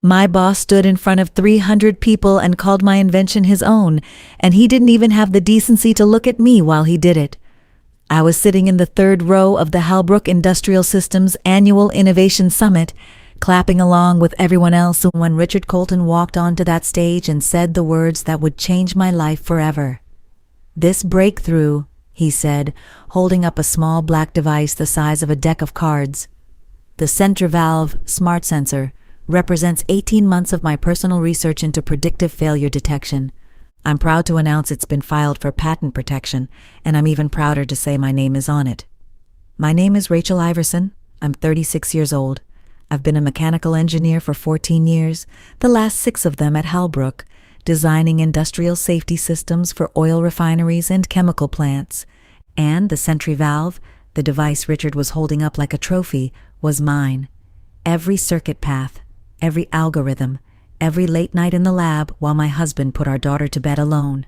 My boss stood in front of 300 people and called my invention his own, and he didn't even have the decency to look at me while he did it. I was sitting in the third row of the Halbrook Industrial Systems Annual Innovation Summit, clapping along with everyone else when Richard Colton walked onto that stage and said the words that would change my life forever. "This breakthrough," he said, holding up a small black device the size of a deck of cards. "The center valve smart sensor represents 18 months of my personal research into predictive failure detection. I'm proud to announce it's been filed for patent protection, and I'm even prouder to say my name is on it. My name is Rachel Iverson. I'm 36 years old. I've been a mechanical engineer for 14 years, the last 6 of them at Halbrook, designing industrial safety systems for oil refineries and chemical plants. And the Sentry valve, the device Richard was holding up like a trophy, was mine. Every circuit path, every algorithm, every late night in the lab while my husband put our daughter to bed alone.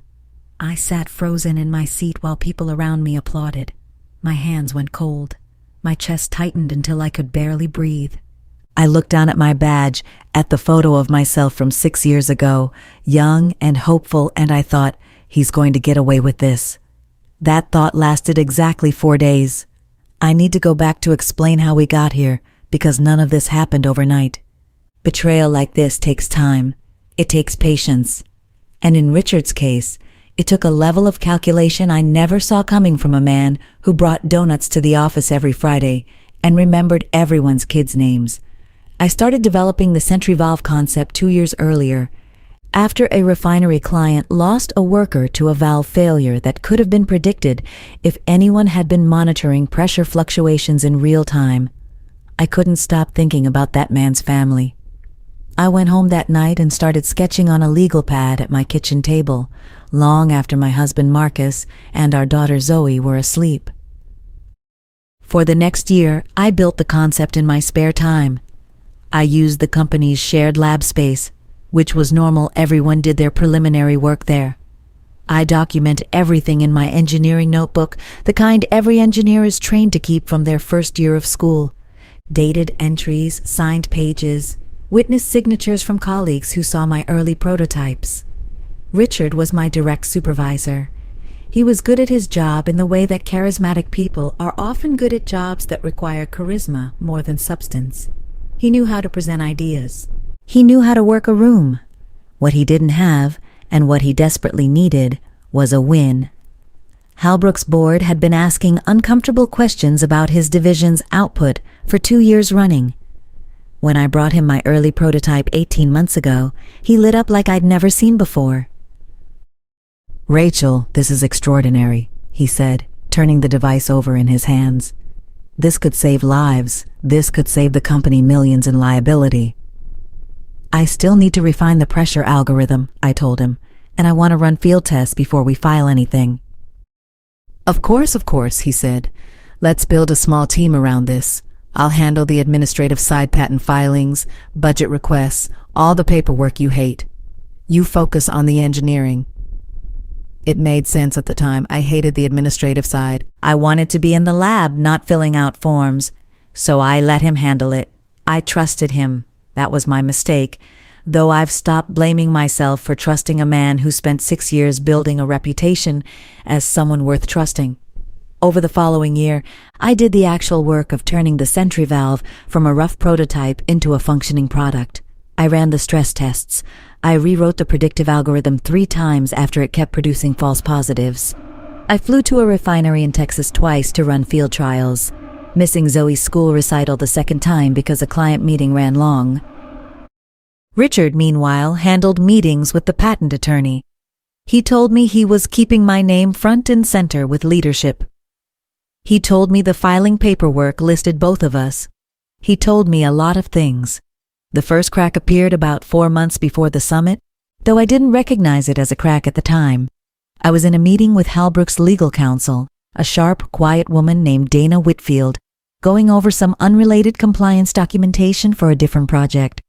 I sat frozen in my seat while people around me applauded. My hands went cold. My chest tightened until I could barely breathe. I looked down at my badge, at the photo of myself from 6 years ago, young and hopeful, and I thought, he's going to get away with this. That thought lasted exactly 4 days. I need to go back to explain how we got here, because none of this happened overnight. Betrayal like this takes time. It takes patience. And in Richard's case, it took a level of calculation I never saw coming from a man who brought donuts to the office every Friday and remembered everyone's kids' names. I started developing the Sentry valve concept 2 years earlier, after a refinery client lost a worker to a valve failure that could have been predicted if anyone had been monitoring pressure fluctuations in real time. I couldn't stop thinking about that man's family. I went home that night and started sketching on a legal pad at my kitchen table, long after my husband Marcus and our daughter Zoe were asleep. For the next year, I built the concept in my spare time. I used the company's shared lab space, which was normal. Everyone did their preliminary work there. I document everything in my engineering notebook, the kind every engineer is trained to keep from their first year of school. Dated entries, signed pages, witness signatures from colleagues who saw my early prototypes. Richard was my direct supervisor. He was good at his job in the way that charismatic people are often good at jobs that require charisma more than substance. He knew how to present ideas. He knew how to work a room. What he didn't have, and what he desperately needed, was a win. Halbrook's board had been asking uncomfortable questions about his division's output for 2 years running. When I brought him my early prototype 18 months ago, he lit up like I'd never seen before. "Rachel, this is extraordinary," he said, turning the device over in his hands. "This could save lives. This could save the company millions in liability." "I still need to refine the pressure algorithm," I told him, "and I want to run field tests before we file anything." Of course, he said. "Let's build a small team around this. I'll handle the administrative side patent filings, budget requests, all the paperwork you hate. You focus on the engineering." It made sense at the time. I hated the administrative side. I wanted to be in the lab, not filling out forms. So I let him handle it. I trusted him. That was my mistake, though I've stopped blaming myself for trusting a man who spent 6 years building a reputation as someone worth trusting. Over the following year, I did the actual work of turning the Sentry valve from a rough prototype into a functioning product. I ran the stress tests. I rewrote the predictive algorithm 3 times after it kept producing false positives. I flew to a refinery in Texas twice to run field trials, missing Zoe's school recital the second time because a client meeting ran long. Richard, meanwhile, handled meetings with the patent attorney. He told me he was keeping my name front and center with leadership. He told me the filing paperwork listed both of us. He told me a lot of things. The first crack appeared about 4 months before the summit, though I didn't recognize it as a crack at the time. I was in a meeting with Halbrook's legal counsel, a sharp, quiet woman named Dana Whitfield, going over some unrelated compliance documentation for a different project.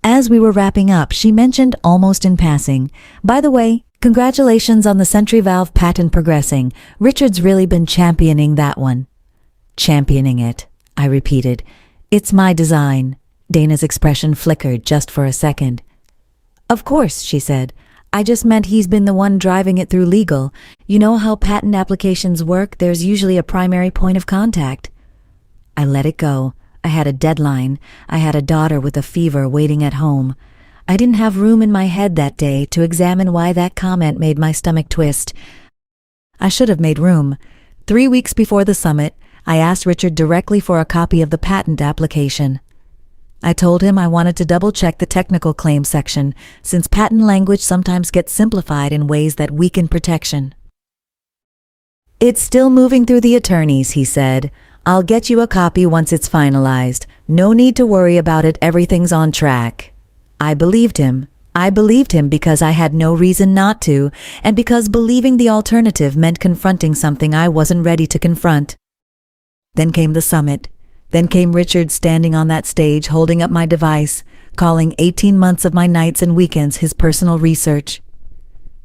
As we were wrapping up, she mentioned almost in passing, "By the way, congratulations on the Sentry valve patent progressing. Richard's really been championing that one." "Championing it," I repeated. "It's my design. Dana's expression flickered just for a second. Of course, she said. I just meant he's been the one driving it through legal. You know how patent applications work? There's usually a primary point of contact. I let it go. I had a deadline. I had a daughter with a fever waiting at home. I didn't have room in my head that day to examine why that comment made my stomach twist. I should have made room. 3 weeks before the summit, I asked Richard directly for a copy of the patent application. I told him I wanted to double-check the technical claim section, since patent language sometimes gets simplified in ways that weaken protection. It's still moving through the attorneys, he said. I'll get you a copy once it's finalized. No need to worry about it, everything's on track. I believed him. I believed him because I had no reason not to, and because believing the alternative meant confronting something I wasn't ready to confront. Then came the summit. Then came Richard standing on that stage holding up my device, calling 18 months of my nights and weekends his personal research.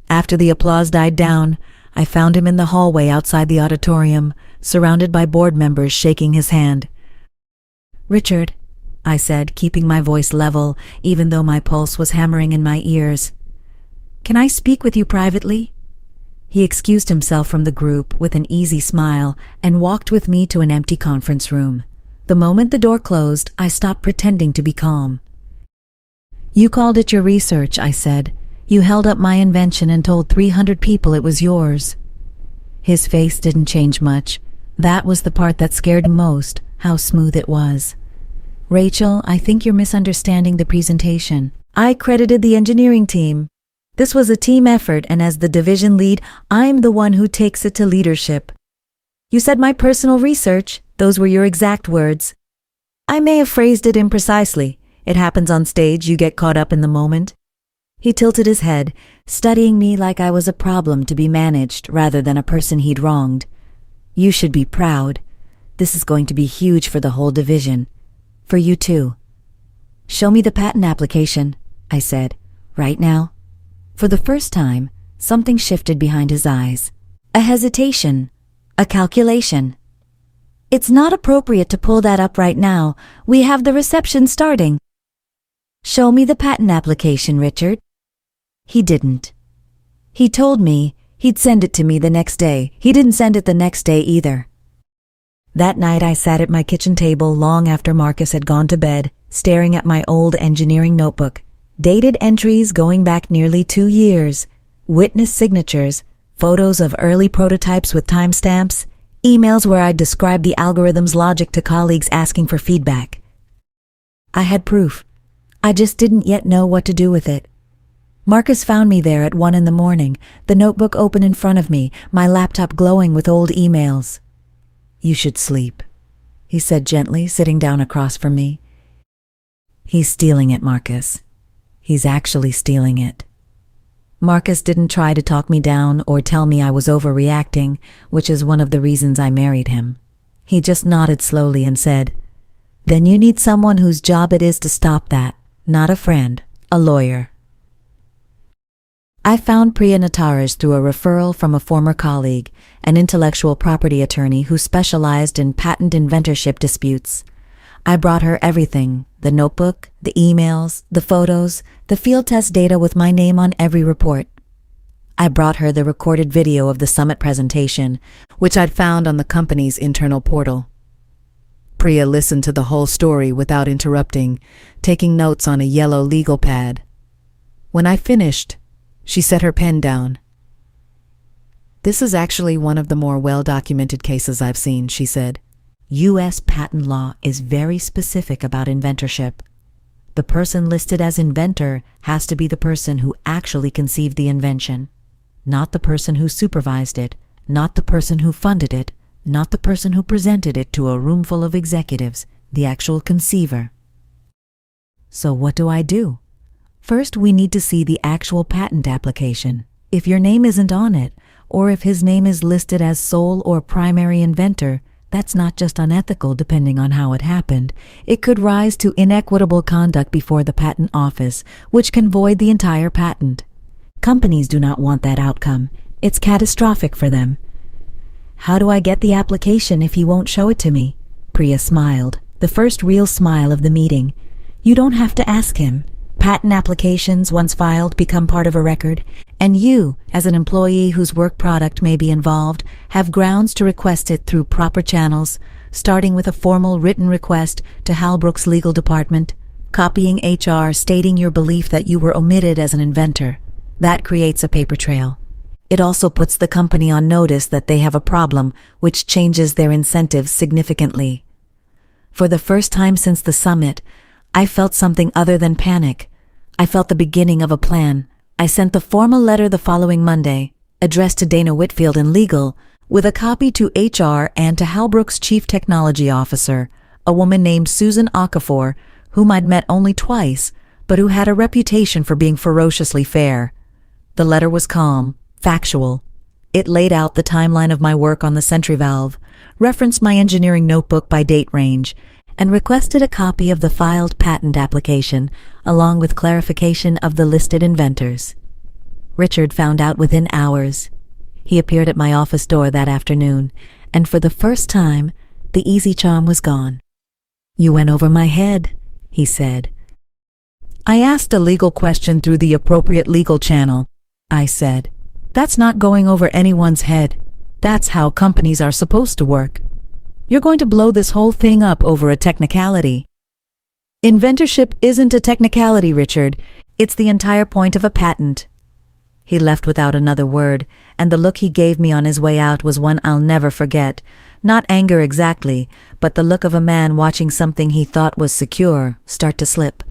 After the applause died down, I found him in the hallway outside the auditorium, surrounded by board members shaking his hand. Richard, I said, keeping my voice level, even though my pulse was hammering in my ears. Can I speak with you privately? He excused himself from the group with an easy smile and walked with me to an empty conference room. The moment the door closed, I stopped pretending to be calm. You called it your research, I said. You held up my invention and told 300 people it was yours. His face didn't change much. That was the part that scared him most, how smooth it was. Rachel, I think you're misunderstanding the presentation. I credited the engineering team. This was a team effort, and as the division lead, I'm the one who takes it to leadership. You said my personal research. Those were your exact words. I may have phrased it imprecisely. It happens on stage, you get caught up in the moment. He tilted his head, studying me like I was a problem to be managed rather than a person he'd wronged. You should be proud. This is going to be huge for the whole division. For you too. Show me the patent application, I said. Right now? For the first time, something shifted behind his eyes. A hesitation. A calculation. It's not appropriate to pull that up right now. We have the reception starting. Show me the patent application, Richard. He didn't. He told me he'd send it to me the next day. He didn't send it the next day either. That night I sat at my kitchen table long after Marcus had gone to bed, staring at my old engineering notebook. Dated entries going back nearly 2 years. Witness signatures. Photos of early prototypes with timestamps. Emails where I'd described the algorithm's logic to colleagues asking for feedback. I had proof. I just didn't yet know what to do with it. Marcus found me there at 1 a.m, the notebook open in front of me, my laptop glowing with old emails. You should sleep, he said gently, sitting down across from me. He's stealing it, Marcus. He's actually stealing it. Marcus didn't try to talk me down or tell me I was overreacting, which is one of the reasons I married him. He just nodded slowly and said, Then you need someone whose job it is to stop that, not a friend, a lawyer. I found Priya Nataraj through a referral from a former colleague, an intellectual property attorney who specialized in patent inventorship disputes. I brought her everything, the notebook, the emails, the photos, the field test data with my name on every report. I brought her the recorded video of the summit presentation, which I'd found on the company's internal portal. Priya listened to the whole story without interrupting, taking notes on a yellow legal pad. When I finished, she set her pen down. This is actually one of the more well-documented cases I've seen, she said. U.S. patent law is very specific about inventorship. The person listed as inventor has to be the person who actually conceived the invention, not the person who supervised it, not the person who funded it, not the person who presented it to a room full of executives, the actual conceiver. So what do? First, we need to see the actual patent application. If your name isn't on it, or if his name is listed as sole or primary inventor, that's not just unethical depending on how it happened. It could rise to inequitable conduct before the patent office, which can void the entire patent. Companies do not want that outcome. It's catastrophic for them. How do I get the application if he won't show it to me? Priya smiled, the first real smile of the meeting. You don't have to ask him. Patent applications, once filed, become part of a record, and you, as an employee whose work product may be involved, have grounds to request it through proper channels, starting with a formal written request to Halbrook's legal department, copying HR stating your belief that you were omitted as an inventor. That creates a paper trail. It also puts the company on notice that they have a problem, which changes their incentives significantly. For the first time since the summit, I felt something other than panic. I felt the beginning of a plan. I sent the formal letter the following Monday, addressed to Dana Whitfield in legal, with a copy to HR and to Halbrook's chief technology officer, a woman named Susan Okafor, whom I'd met only twice, but who had a reputation for being ferociously fair. The letter was calm, factual. It laid out the timeline of my work on the Sentry valve, referenced my engineering notebook by date range, and requested a copy of the filed patent application, along with clarification of the listed inventors. Richard found out within hours. He appeared at my office door that afternoon, and for the first time, the easy charm was gone. "You went over my head," he said. "I asked a legal question through the appropriate legal channel," I said. "That's not going over anyone's head. That's how companies are supposed to work. You're going to blow this whole thing up over a technicality." "Inventorship isn't a technicality, Richard. It's the entire point of a patent." He left without another word, and the look he gave me on his way out was one I'll never forget. Not anger exactly, but the look of a man watching something he thought was secure start to slip.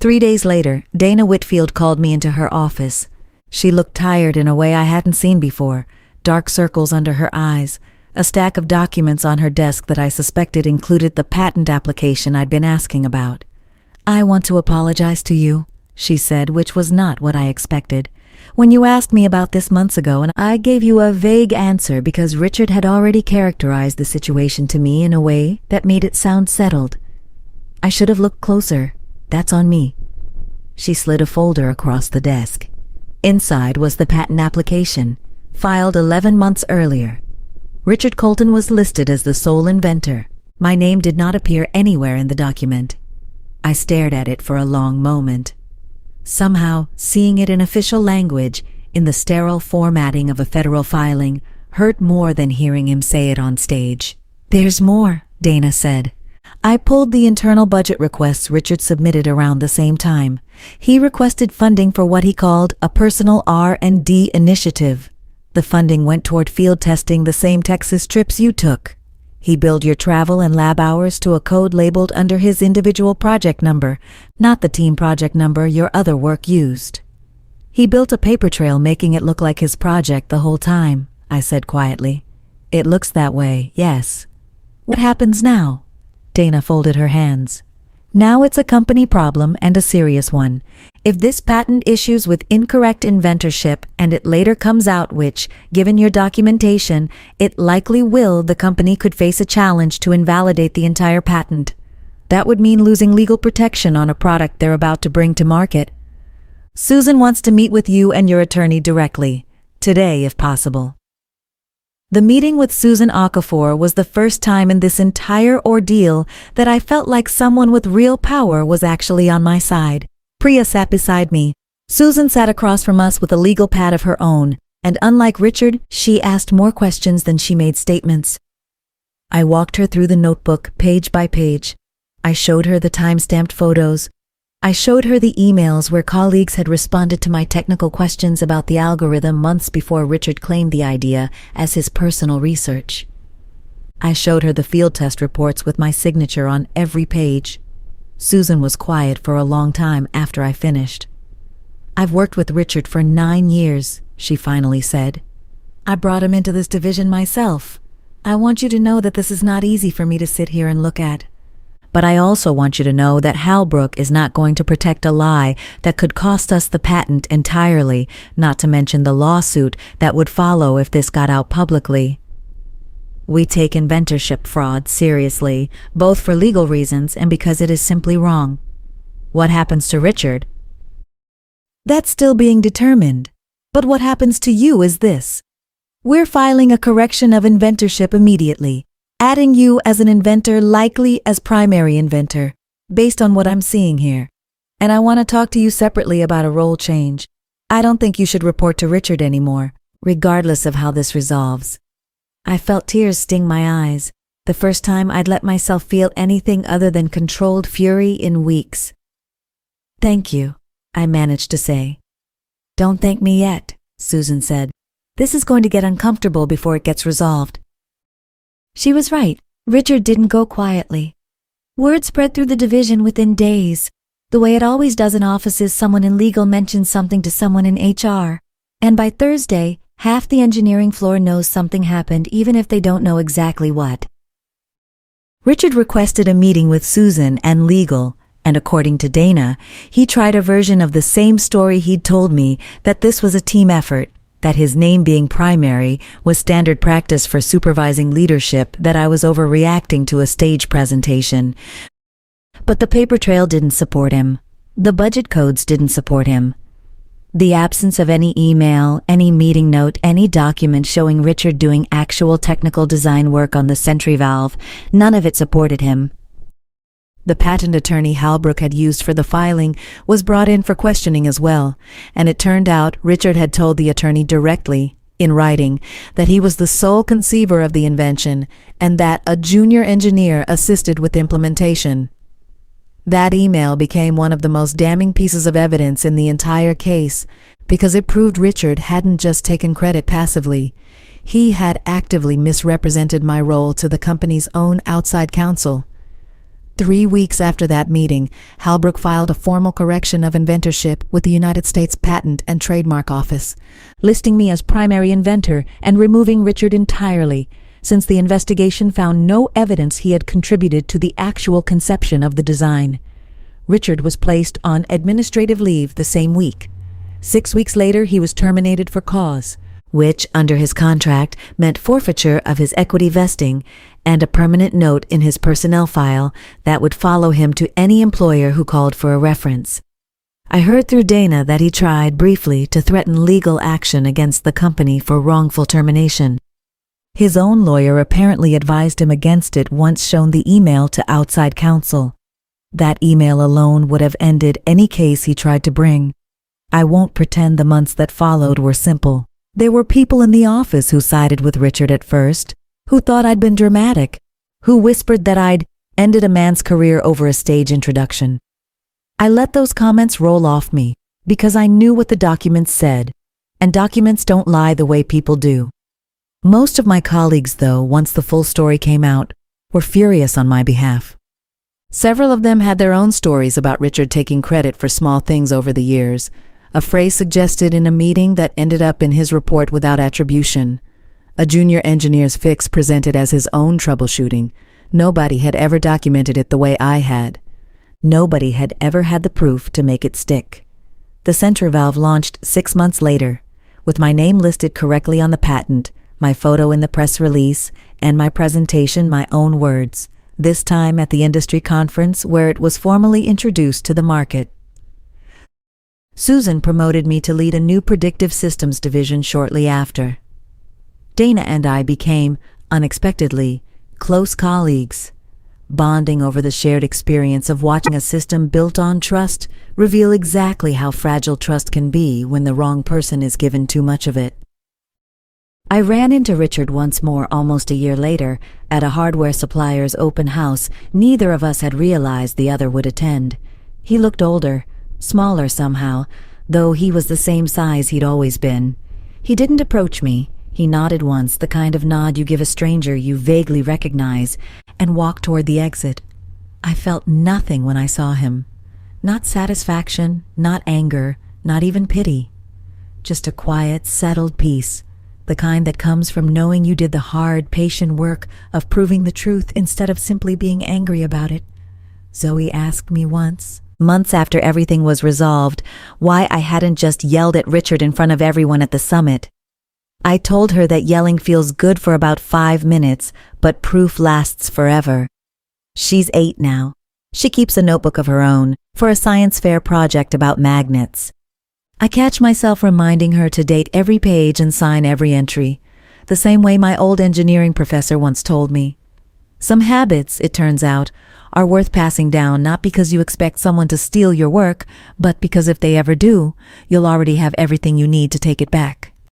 3 days later, Dana Whitfield called me into her office. She looked tired in a way I hadn't seen before, dark circles under her eyes, a stack of documents on her desk that I suspected included the patent application I'd been asking about. "I want to apologize to you," she said, which was not what I expected. "When you asked me about this months ago, and I gave you a vague answer because Richard had already characterized the situation to me in a way that made it sound settled. I should have looked closer. That's on me." She slid a folder across the desk. Inside was the patent application, filed 11 months earlier. Richard Colton was listed as the sole inventor. My name did not appear anywhere in the document. I stared at it for a long moment. Somehow, seeing it in official language, in the sterile formatting of a federal filing, hurt more than hearing him say it on stage. "There's more," Dana said. "I pulled the internal budget requests Richard submitted around the same time. He requested funding for what he called a personal R&D initiative. The funding went toward field testing the same Texas trips you took. He billed your travel and lab hours to a code labeled under his individual project number, not the team project number your other work used. He built a paper trail making it look like his project the whole time," I said quietly. "It looks that way, yes. What happens now?" Dana folded her hands. "Now it's a company problem and a serious one. If this patent issues with incorrect inventorship and it later comes out which, given your documentation, it likely will, the company could face a challenge to invalidate the entire patent. That would mean losing legal protection on a product they're about to bring to market. Susan wants to meet with you and your attorney directly, today if possible." The meeting with Susan Okafor was the first time in this entire ordeal that I felt like someone with real power was actually on my side. Priya sat beside me. Susan sat across from us with a legal pad of her own, and unlike Richard, she asked more questions than she made statements. I walked her through the notebook, page by page. I showed her the time-stamped photos. I showed her the emails where colleagues had responded to my technical questions about the algorithm months before Richard claimed the idea as his personal research. I showed her the field test reports with my signature on every page. Susan was quiet for a long time after I finished. "I've worked with Richard for 9 years, she finally said. "I brought him into this division myself. I want you to know that this is not easy for me to sit here and look at. But I also want you to know that Halbrook is not going to protect a lie that could cost us the patent entirely, not to mention the lawsuit that would follow if this got out publicly. We take inventorship fraud seriously, both for legal reasons and because it is simply wrong. What happens to Richard? That's still being determined. But what happens to you is this. We're filing a correction of inventorship immediately, adding you as an inventor likely as primary inventor. based on what I'm seeing here. And I want to talk to you separately about a role change. I don't think you should report to Richard anymore, regardless of how this resolves." I felt tears sting my eyes, the first time I'd let myself feel anything other than controlled fury in weeks. "Thank you," I managed to say. "Don't thank me yet," Susan said. "This is going to get uncomfortable before it gets resolved." She was right. Richard didn't go quietly. Word spread through the division within days. The way it always does in offices, someone in legal mentions something to someone in HR. And by Thursday, half the engineering floor knows something happened, even if they don't know exactly what. Richard requested a meeting with Susan and legal, and according to Dana, he tried a version of the same story he'd told me, that this was a team effort, that his name being primary was standard practice for supervising leadership, that I was overreacting to a stage presentation. But the paper trail didn't support him. The budget codes didn't support him. The absence of any email, any meeting note, any document showing Richard doing actual technical design work on the sentry valve, none of it supported him. The patent attorney Halbrook had used for the filing was brought in for questioning as well, and it turned out Richard had told the attorney directly, in writing, that he was the sole conceiver of the invention and that a junior engineer assisted with implementation. That email became one of the most damning pieces of evidence in the entire case because it proved Richard hadn't just taken credit passively. He had actively misrepresented my role to the company's own outside counsel. 3 weeks after that meeting, Halbrook filed a formal correction of inventorship with the United States Patent and Trademark Office, listing me as primary inventor and removing Richard entirely, since the investigation found no evidence he had contributed to the actual conception of the design. Richard was placed on administrative leave the same week. 6 weeks later, he was terminated for cause, which, under his contract, meant forfeiture of his equity vesting and a permanent note in his personnel file that would follow him to any employer who called for a reference. I heard through Dana that he tried briefly to threaten legal action against the company for wrongful termination. His own lawyer apparently advised him against it once shown the email to outside counsel. That email alone would have ended any case he tried to bring. I won't pretend the months that followed were simple. There were people in the office who sided with Richard at first, who thought I'd been dramatic, who whispered that I'd ended a man's career over a stage introduction. I let those comments roll off me because I knew what the documents said, and documents don't lie the way people do. Most of my colleagues, though, once the full story came out, were furious on my behalf. Several of them had their own stories about Richard taking credit for small things over the years, a phrase suggested in a meeting that ended up in his report without attribution. A junior engineer's fix presented as his own troubleshooting. Nobody had ever documented it the way I had. Nobody had ever had the proof to make it stick. The sentry valve launched 6 months later, with my name listed correctly on the patent, my photo in the press release, and my presentation my own words, this time at the industry conference where it was formally introduced to the market. Susan promoted me to lead a new predictive systems division shortly after. Dana and I became, unexpectedly, close colleagues, bonding over the shared experience of watching a system built on trust reveal exactly how fragile trust can be when the wrong person is given too much of it. I ran into Richard once more almost a year later at a hardware supplier's open house neither of us had realized the other would attend. He looked older, smaller somehow, though he was the same size he'd always been. He didn't approach me. He nodded once, the kind of nod you give a stranger you vaguely recognize, and walked toward the exit. I felt nothing when I saw him. Not satisfaction, not anger, not even pity. Just a quiet, settled peace. The kind that comes from knowing you did the hard, patient work of proving the truth instead of simply being angry about it. Zoe asked me once, months after everything was resolved, why I hadn't just yelled at Richard in front of everyone at the summit. I told her that yelling feels good for about 5 minutes, but proof lasts forever. She's 8 now. She keeps a notebook of her own for a science fair project about magnets. I catch myself reminding her to date every page and sign every entry, the same way my old engineering professor once told me. Some habits, it turns out, are worth passing down, not because you expect someone to steal your work, but because if they ever do, you'll already have everything you need to take it back.